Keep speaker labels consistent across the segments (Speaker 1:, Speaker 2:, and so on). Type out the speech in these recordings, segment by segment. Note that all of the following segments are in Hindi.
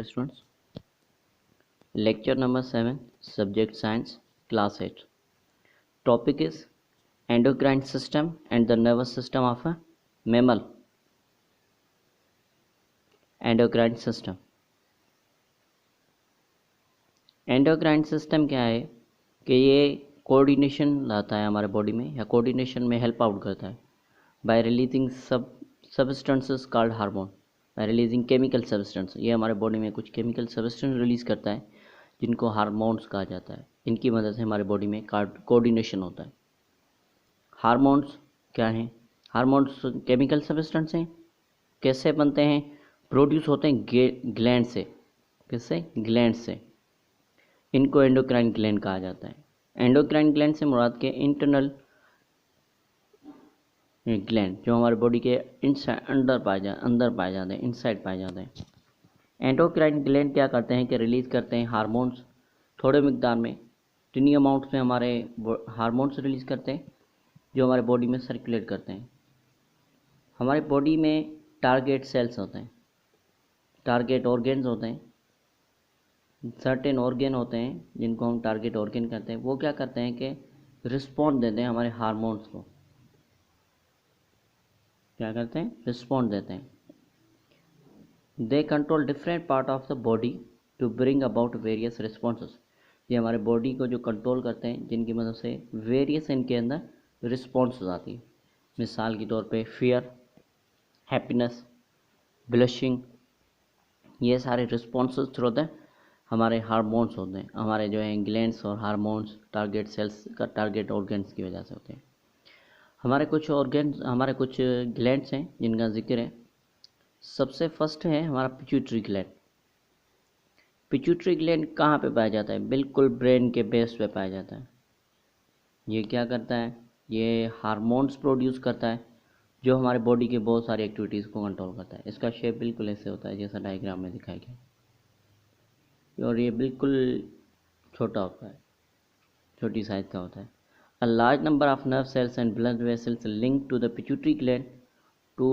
Speaker 1: students. Lecture number 7, Subject Science, Class 8. Topic is endocrine system and the nervous system of a mammal. Endocrine system. Endocrine system क्या है कि ये कोऑर्डिनेशन लाता है हमारे बॉडी में या कोऑर्डिनेशन में हेल्प आउट करता है bye releasing substances called hormone, bye releasing chemical substance. ये हमारे बॉडी में कुछ केमिकल सब्सटेंस रिलीज करता है जिनको हार्मोन्स कहा जाता है। इनकी मदद से हमारे बॉडी में कोऑर्डिनेशन होता है। हार्मोन्स क्या हैं? हार्मोन्स केमिकल सब्सटेंस हैं। कैसे बनते हैं? प्रोड्यूस होते हैं ग्लैंड से। किससे? ग्लैंड से। इनको एंडोक्राइन ग्लैंड कहा जाता है। एंडोक्राइन ग्लैंड से मुराद के इंटरनल ग्लैंड जो हमारे बॉडी के अंदर पाए जाते हैं, इनसाइड पाए जाते हैं। एंडोक्राइन ग्लैंड क्या करते हैं कि रिलीज करते हैं हार्मोन्स थोड़े मिकदार में, टिनी अमाउंट्स में हमारे हार्मोन्स रिलीज करते हैं जो हमारे बॉडी में सर्कुलेट करते हैं। हमारे बॉडी में टारगेट सेल्स होते हैं, टारगेट ऑर्गेन्स होते हैं, सर्टेन ऑर्गेन होते हैं जिनको हम टारगेट ऑर्गेन कहते हैं। वो क्या करते हैं कि रिस्पॉन्ड देते हैं हमारे हार्मोन्स को। क्या करते हैं? रिस्पॉन्ड देते हैं। They control different part of the body to bring about various responses. ये हमारे बॉडी को जो कंट्रोल करते हैं जिनकी मदद से वेरियस इनके अंदर रिस्पॉन्स आती है। मिसाल के तौर पे फियर, हैप्पीनेस, ब्लशिंग, ये सारे रिस्पॉन्सेस थ्रू द हमारे हार्मोन्स होते हैं। हमारे जो है ग्लैंड्स और हार्मोन्स टारगेट सेल्स का टारगेट ऑर्गेन्स की वजह से होते हैं। हमारे कुछ ग्लैंड्स हैं जिनका जिक्र है। सबसे फर्स्ट है हमारा पिट्यूटरी ग्लैंड। पिट्यूटरी ग्लैंड कहाँ पे पाया जाता है? बिल्कुल ब्रेन के बेस पे पाया जाता है। ये क्या करता है? ये हार्मोन्स प्रोड्यूस करता है जो हमारे बॉडी के बहुत सारी एक्टिविटीज़ को कंट्रोल करता है। इसका शेप बिल्कुल ऐसे होता है जैसा डायग्राम में दिखाया गया, और ये बिल्कुल छोटा होता है, छोटी साइज का होता है। A large number of nerve cells and blood vessels linked to the pituitary gland to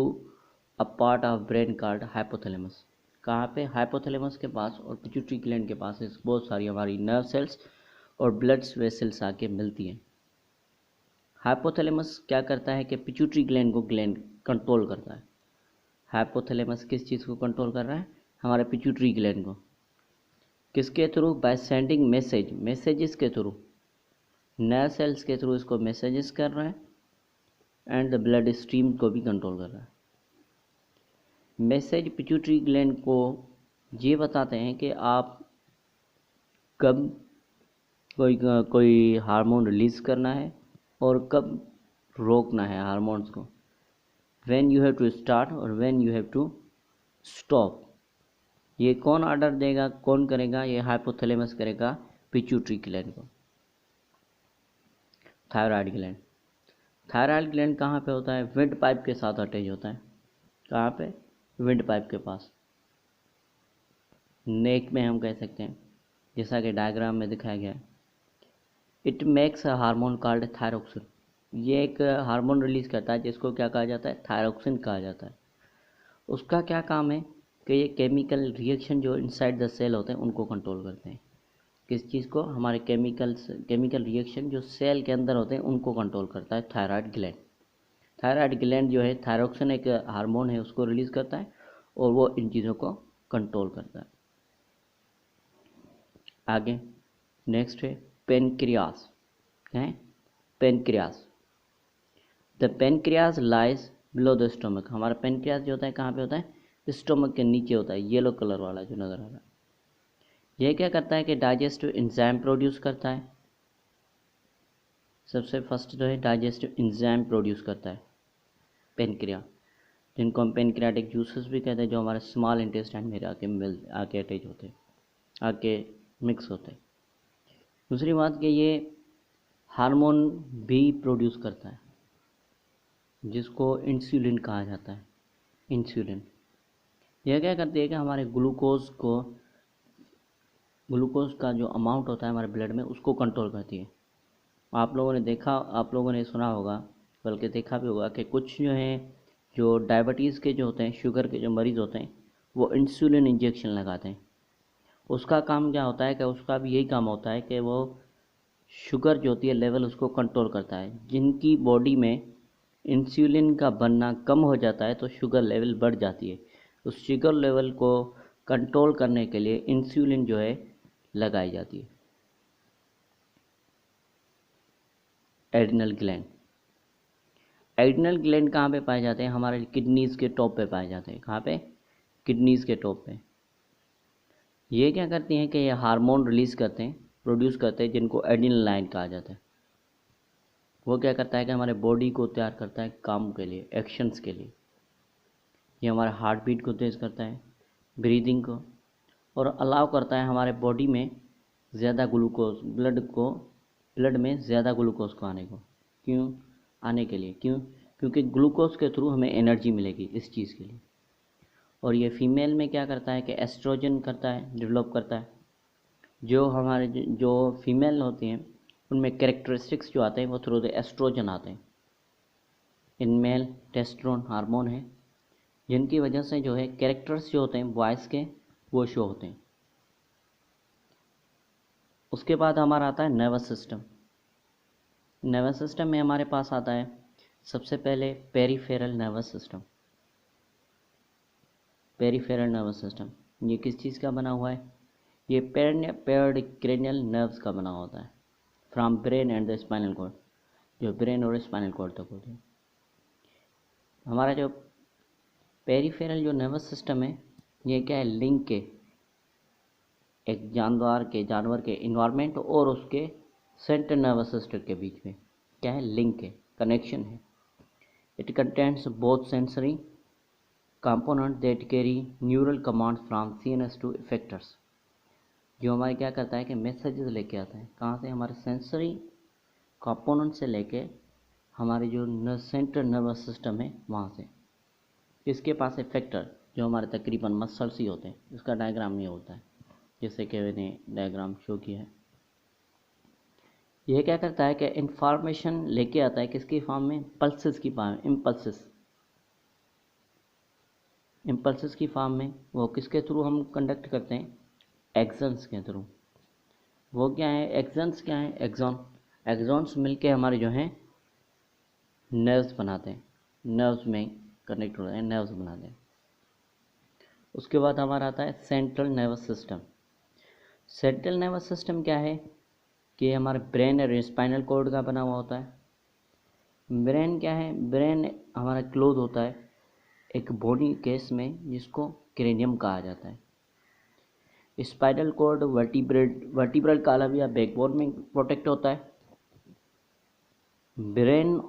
Speaker 1: a part of brain called hypothalamus। कहाँ पे? हाइपोथैलेमस के पास और पिट्यूटरी ग्लैंड के पास बहुत सारी हमारी नर्व सेल्स और ब्लड वेसल्स आके मिलती हैं। हाइपोथैलेमस क्या करता है कि पिट्यूटरी ग्लैंड को कंट्रोल करता है। हाइपोथैलेमस किस चीज़ को कंट्रोल कर रहा है? हमारे पिट्यूटरी ग्लैंड को। किसके थ्रू? बाय सेंडिंग मैसेजेस के थ्रू, नर्व सेल्स के थ्रू इसको मैसेजेस कर रहा है एंड द ब्लड स्ट्रीम को भी कंट्रोल कर रहा है। मैसेज पिट्यूटरी ग्लैंड को ये बताते हैं कि आप कब कोई हार्मोन रिलीज करना है और कब रोकना है हार्मोन्स को। When you have to start और when you have to stop. ये कौन ऑर्डर देगा, कौन करेगा? ये हाइपोथैलेमस करेगा पिट्यूटरी ग्लैंड को। Thyroid gland. थायराइड ग्लैंड कहाँ पे होता है? विंड पाइप के साथ अटैच होता है। कहाँ पे? विंड पाइप के पास, नेक में हम कह सकते हैं, जैसा कि डायग्राम में दिखाया गया है। It makes a hormone called thyroxine. ये एक हार्मोन रिलीज करता है जिसको क्या कहा जाता है? थायरोक्सिन कहा जाता है। उसका क्या काम है कि ये केमिकल रिएक्शन जो इनसाइड द सेल होते हैं उनको कंट्रोल करते हैं। किस चीज़ को? हमारे केमिकल रिएक्शन जो सेल के अंदर होते हैं उनको कंट्रोल करता है थायराइड ग्लैंड। थायराइड ग्लैंड जो है थायरोक्सिन एक हार्मोन है उसको रिलीज करता है और वो इन चीज़ों को कंट्रोल करता है। आगे नेक्स्ट है पेनक्रियास। क्या है? Pancreas. The pancreas lies below the stomach. हमारा पेनक्रियास जो होता है कहाँ पे होता है? स्टोमक के नीचे होता है, येलो कलर वाला जो नज़र आ रहा है। यह क्या करता है कि डाइजेस्टिव एंजाइम प्रोड्यूस करता है। सबसे फर्स्ट जो है डाइजेस्टिव एंजाइम प्रोड्यूस करता है पेनक्रिया, जिनको हम पेनक्रियाटिक जूसेस भी कहते हैं, जो हमारे स्मॉल इंटेस्टाइन में आके अटैच होते हैं, आके मिक्स होते हैं। दूसरी बात कि ये हार्मोन भी प्रोड्यूस करता है जिसको इंसुलिन कहा जाता है। इंसुलिन यह क्या करती है कि हमारे ग्लूकोज का जो अमाउंट होता है हमारे ब्लड में उसको कंट्रोल करती है। आप लोगों ने सुना होगा, बल्कि देखा भी होगा कि कुछ जो हैं जो डायबिटीज़ के जो होते हैं, शुगर के जो मरीज़ होते हैं, वो इंसुलिन इंजेक्शन लगाते हैं उसका काम क्या होता है कि उसका भी यही काम होता है कि वो शुगर जो होती है लेवल उसको कंट्रोल करता है। जिनकी बॉडी में इंसुलिन का बनना कम हो जाता है तो शुगर लेवल बढ़ जाती है। उस शुगर लेवल को कंट्रोल करने के लिए इंसुलिन जो है लगाई जाती है। एड्रिनल ग्लैंड, एड्रिनल ग्लैंड कहाँ पे पाए जाते हैं? हमारे किडनीज के टॉप पे पाए जाते हैं। कहाँ पे? किडनीज के टॉप पे। ये क्या करती हैं कि ये हार्मोन रिलीज करते हैं, प्रोड्यूस करते हैं, जिनको एड्रिनलाइन कहा जाता है। वो क्या करता है कि हमारे बॉडी को तैयार करता है काम के लिए, एक्शंस के लिए। ये हमारे हार्ट बीट को तेज़ करता है, ब्रीदिंग को, और अलाउ करता है हमारे बॉडी में ज़्यादा ग्लूकोज, ब्लड में ज़्यादा ग्लूकोज को आने को। क्यों आने के लिए? क्योंकि ग्लूकोज के थ्रू हमें एनर्जी मिलेगी इस चीज़ के लिए। और ये फीमेल में क्या करता है कि एस्ट्रोजन करता है, डेवलप करता है। जो हमारे जो फीमेल होती हैं उनमें कैरेक्टरिस्टिक्स जो आते हैं वो थ्रू द एस्ट्रोजन आते हैं। इनमें टेस्टोस्टेरोन हार्मोन है जिनकी वजह से जो है कैरेक्टर्स जो होते हैं वॉइस के वो शो होते हैं। उसके बाद हमारा आता है नर्वस सिस्टम। नर्वस सिस्टम में हमारे पास आता है सबसे पहले peripheral nervous system. Peripheral nervous system ये किस चीज़ का बना हुआ है? ये पेयर्ड क्रेनियल नर्व्स का बना होता है, from brain and the spinal cord, जो ब्रेन और स्पाइनल कॉर्ड तक होते हैं। हमारा जो पेरिफेरल जो नर्वस सिस्टम है ये क्या है? लिंक के एक जानवर के इन्वायरमेंट और उसके सेंट्रल नर्वस सिस्टम के बीच में क्या है? लिंक है, कनेक्शन है। It contains both sensory component that carry neural commands from CNS to effectors. जो हमारे क्या करता है कि मैसेजेस लेके आता है। कहाँ से? हमारे सेंसरी कंपोनेंट से लेके हमारे जो सेंट्रल नर्वस सिस्टम है वहाँ से। इसके पास इफेक्टर जो हमारे तकरीबन मसल्स ही होते हैं। इसका डायग्राम ये होता है जैसे कि मैंने डायग्राम शो किया है। यह क्या करता है कि इंफॉर्मेशन लेके आता है किसकी फॉर्म में? पल्सेस की फॉर्म में, इम्पल्सेस की फॉर्म में। वो किसके थ्रू हम कंडक्ट करते हैं? एक्सन्स के थ्रू। वो क्या है? एक्सन्स क्या है? एक्सॉन्स मिलके हमारे जो हैं नर्व्स बनाते हैं, नर्व्स में कनेक्ट होते हैं, नर्व्स बनाते हैं। उसके बाद हमारा आता है central nervous system. Central nervous system क्या है कि हमारे ब्रेन और स्पाइनल कॉर्ड का बना हुआ होता है। ब्रेन क्या है? ब्रेन हमारा क्लोज होता है एक बोनी केस में जिसको क्रेनियम कहा जाता है। स्पाइनल कॉर्ड वर्टिब्रल कॉलम या बैकबोन में प्रोटेक्ट होता है। ब्रेन,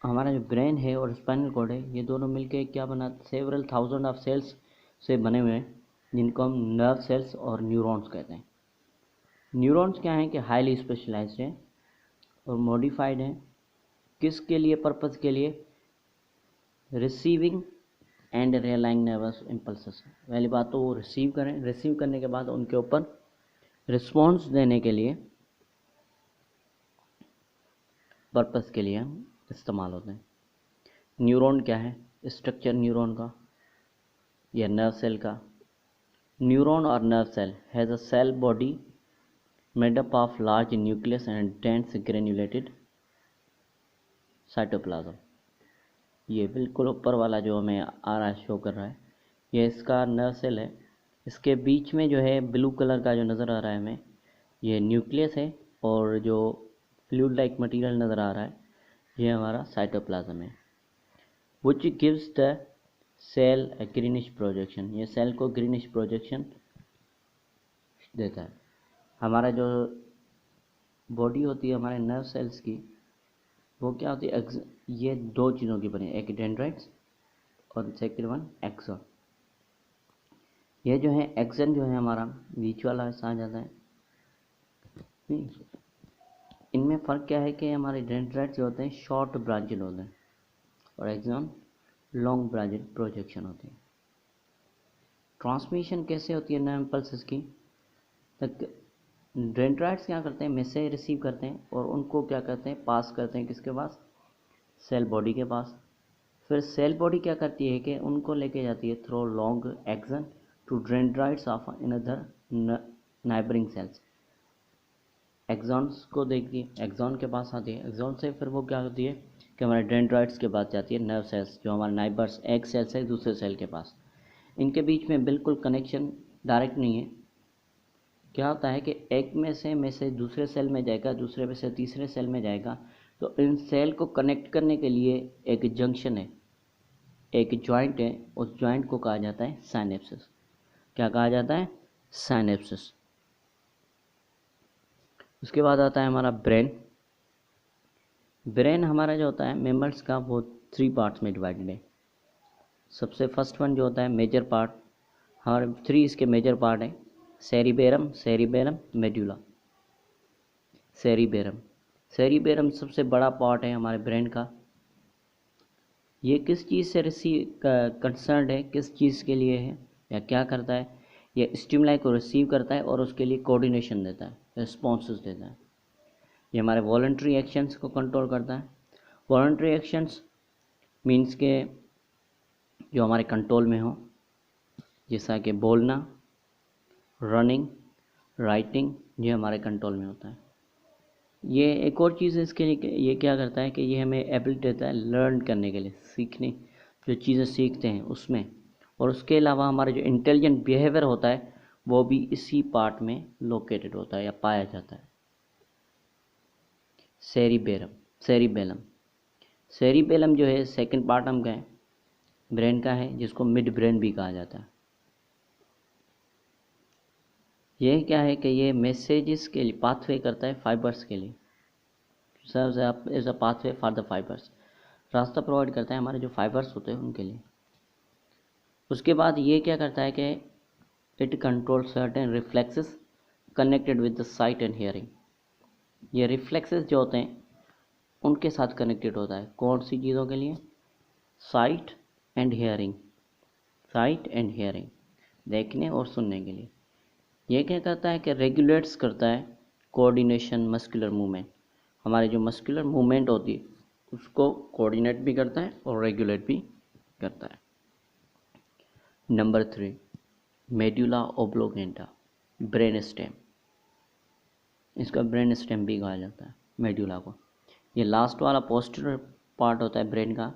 Speaker 1: हमारा जो ब्रेन है और स्पाइनल कॉर्ड है ये दोनों मिलके क्या बना? सेवरल थाउजेंड ऑफ सेल्स से बने हुए हैं जिनको हम नर्व सेल्स और न्यूरॉन्स कहते हैं। न्यूरॉन्स क्या हैं कि हाईली स्पेशलाइज्ड हैं और मॉडिफाइड हैं। किसके लिए? पर्पज़ के लिए, रिसीविंग एंड रियलाइंग नर्वस इम्पल्सेस। पहली बात तो वो रिसीव करने के बाद उनके ऊपर रिस्पॉन्स देने के लिए, पर्पज़ के लिए इस्तेमाल होते हैं। न्यूरॉन क्या है? स्ट्रक्चर न्यूरॉन का या नर्व सेल का। न्यूरॉन और nerve cell has a cell body made up of large nucleus and dense granulated cytoplasm. ये बिल्कुल ऊपर वाला जो हमें आ रहा है, शो कर रहा है, ये इसका नर्व सेल है। इसके बीच में जो है ब्लू कलर का जो नज़र आ रहा है हमें, ये न्यूक्लियस है, और जो फ्लूइड लाइक मटेरियल नज़र आ रहा है ये हमारा साइटोप्लाज्म है। Which gives the cell a greenish projection. ये सेल को ग्रीनिश प्रोजेक्शन देता है। हमारा जो बॉडी होती है हमारे नर्व सेल्स की, वो क्या होती है? ये दो चीज़ों की बनी है, एक डेंड्राइट्स और सेकंड वन एक्सॉन। ये जो है एक्सन जो है हमारा बीच वाला हिस्सा आ जाता है। इनमें फ़र्क क्या है कि हमारे डेंड्राइट्स जो होते हैं शॉर्ट ब्रांचेड होते हैं और एक्सॉन लॉन्ग ब्रांचेड प्रोजेक्शन होती है। ट्रांसमिशन कैसे होती है नर्व इम्पल्सेस की? तक डेंड्राइट्स क्या करते हैं? मैसेज रिसीव करते हैं और उनको क्या करते हैं? पास करते हैं किसके पास? सेल बॉडी के पास। फिर सेल बॉडी क्या करती है कि उनको लेके जाती है through long axon to dendrites of another neighbouring cells. Axons को देखती है, एक्सॉन के पास आती है, एक्सॉन से फिर वो क्या होती है कि हमारे डेंड्राइट्स के पास जाती है, नर्व सेल्स जो हमारे नाइबर्स एक सेल से दूसरे सेल के पास। इनके बीच में बिल्कुल कनेक्शन डायरेक्ट नहीं है। क्या होता है कि एक में से दूसरे सेल में जाएगा, दूसरे में से तीसरे सेल में जाएगा, तो इन सेल को कनेक्ट करने के लिए एक जंक्शन है, एक जॉइंट है, उस जॉइंट को कहा जाता है साइनेप्सिस। क्या कहा जाता है? साइनेप्सिस। उसके बाद आता है हमारा ब्रेन। ब्रेन हमारा जो होता है मेमल्स का, वो 3 पार्ट्स में डिवाइडेड है। सबसे फर्स्ट वन जो होता है मेजर पार्ट, हमारे 3 इसके मेजर पार्ट है, cerebrum, cerebrum, medulla. Cerebrum, cerebrum सबसे बड़ा पार्ट है हमारे ब्रेन का। ये किस चीज़ से कंसर्न है, किस चीज़ के लिए है या क्या करता है? ये स्टिमुलाई को रिसीव करता है और उसके लिए कोऑर्डिनेशन देता है, रिस्पॉन्सेस देता है। ये हमारे वॉलंटरी एक्शंस को कंट्रोल करता है। वॉलंटरी एक्शंस मीन्स के जो हमारे कंट्रोल में हो, जैसा कि बोलना, रनिंग, राइटिंग, ये हमारे कंट्रोल में होता है। ये एक और चीज़ है इसके लिए, ये क्या करता है कि ये हमें एबिलिटी देता है लर्न करने के लिए, सीखने, जो चीज़ें सीखते हैं उसमें। और उसके अलावा हमारा जो इंटेलिजेंट बिहेवियर होता है वो भी इसी पार्ट में लोकेटेड होता है या पाया जाता है। सेरिबेरम, सेरिबेलम, सेरिबेलम जो है सेकंड पार्ट हम कहें ब्रेन का है, जिसको मिड ब्रेन भी कहा जाता है। ये क्या है कि ये मैसेजेस के लिए पाथवे करता है फाइबर्स के लिए, serves as a pathway for the fibres, रास्ता प्रोवाइड करता है हमारे जो फाइबर्स होते हैं उनके लिए। उसके बाद ये क्या करता है कि it control certain reflexes connected with the site and hearing. ये रिफ्लेक्सेस जो होते हैं उनके साथ कनेक्टेड होता है, कौन सी चीज़ों के लिए? Site and hearing, site and hearing, देखने और सुनने के लिए। ये क्या करता है कि रेगुलेट्स करता है कोऑर्डिनेशन, मस्कुलर मूवमेंट, हमारे जो मस्कुलर मूवमेंट होती है उसको कोऑर्डिनेट भी करता है और रेगुलेट भी करता है। Number 3, medulla oblongata, brain stem. इसका ब्रेन स्टेम भी कहा जाता है मेड्यूला को। ये लास्ट वाला पोस्टीरियर पार्ट होता है ब्रेन का।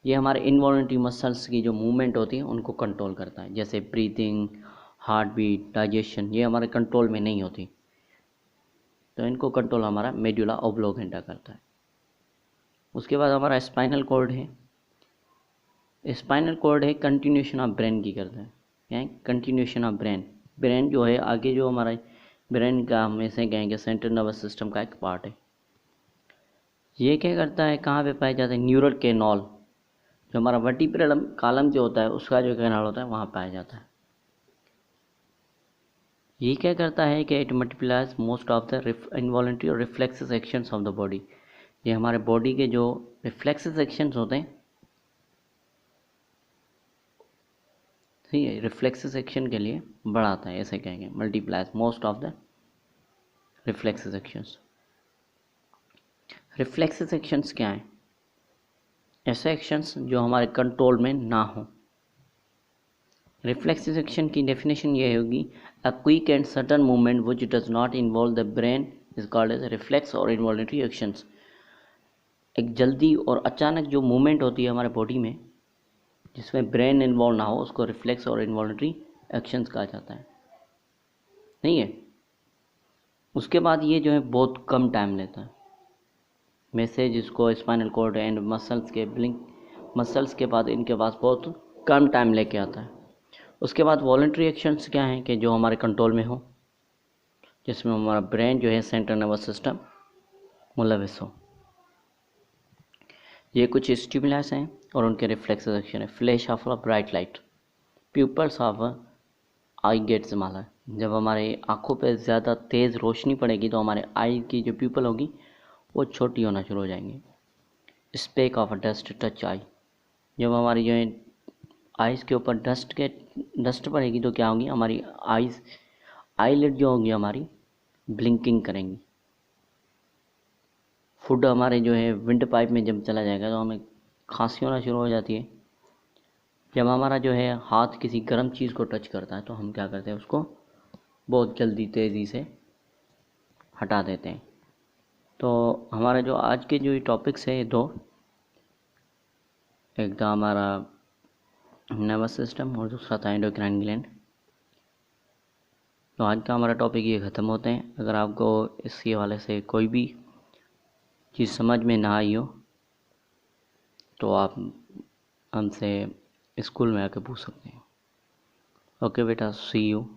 Speaker 1: ये हमारे इनवॉलंटरी मसल्स की जो मूवमेंट होती है उनको कंट्रोल करता है, जैसे ब्रीथिंग, हार्ट बीट, डाइजेशन, ये हमारे कंट्रोल में नहीं होती, तो इनको कंट्रोल हमारा मेड्यूला ओब्लोंगेटा करता है। उसके बाद हमारा स्पाइनल कॉर्ड है। स्पाइनल कॉर्ड है कंटिन्यूशन ऑफ ब्रेन की करता है, क्या है? Continuation of brain. ब्रेन जो है आगे, जो हमारा ब्रेन का हम ऐसे कहेंगे सेंट्रल नर्वस सिस्टम का एक पार्ट है। ये क्या करता है, कहाँ पे पाया जाता है? न्यूरल कैनाल, जो हमारा वर्टिब्रल कॉलम जो होता है उसका जो कैनाल होता है वहाँ पाया जाता है। ये क्या करता है कि it multiplies most of the involuntary और reflexes actions of the body. ये हमारे बॉडी के जो रिफ्लेक्सेस एक्शंस होते हैं, ठीक है, रिफ्लेक्सेस एक्शन के लिए बढ़ाता है, ऐसे कहेंगे multiplies most of the reflexes actions. Reflexes actions क्या है? ऐसे एक्शंस जो हमारे कंट्रोल में ना हो। रिफ्लेक्सेस एक्शन की डेफिनेशन ये होगी, a quick and sudden movement which does not involve the brain is called as reflex और इन्वॉल्यूंटरी एक्शंस। एक जल्दी और अचानक जो मूवमेंट होती है हमारे बॉडी में जिसमें ब्रेन इन्वॉल्व ना हो, उसको रिफ्लेक्स और इन्वॉल्यूंटरी एक्शंस कहा जाता है, नहीं है? उसके बाद ये जो है बहुत कम टाइम लेता है, मैसेज इसको स्पाइनल कॉर्ड एंड मसल्स के ब्लिंक मसल्स के बाद इनके पास बहुत कम टाइम लेके आता है। उसके बाद वॉलंटरी एक्शंस क्या हैं कि जो हमारे कंट्रोल में हो, जिसमें हमारा ब्रेन जो है सेंट्रल नर्वस सिस्टम मुलविस हो। ये कुछ स्टिमुलस हैं और उनके रिफ्लेक्सेस एक्शन है। Flash of a bright light, people's of I get smaller, जब हमारे आँखों पे ज़्यादा तेज़ रोशनी पड़ेगी तो हमारे आई की जो प्यूपल होगी वो छोटी होना शुरू हो जाएंगी। Speck of a dust touch eye, जब हमारी जो है आइज़ के ऊपर डस्ट पड़ेगी तो क्या होगी, हमारी आईलिड जो होंगी हमारी ब्लिंकिंग करेंगी। फूड हमारे जो है विंड पाइप में जब चला जाएगा तो हमें खांसी होना शुरू हो जाती है। जब हमारा जो है हाथ किसी गर्म चीज़ को टच करता है तो हम क्या करते हैं, उसको बहुत जल्दी तेज़ी से हटा देते हैं। तो हमारा जो आज के जो ये टॉपिक्स है, ये दो, एक था हमारा नर्वस सिस्टम और दूसरा था एंडोक्राइन ग्लैंड। तो आज का हमारा टॉपिक ये ख़त्म होते हैं। अगर आपको इसके हवाले से कोई भी चीज़ समझ में ना आई हो तो आप हमसे स्कूल में आके पूछ सकते हैं। ओके बेटा, सी यू।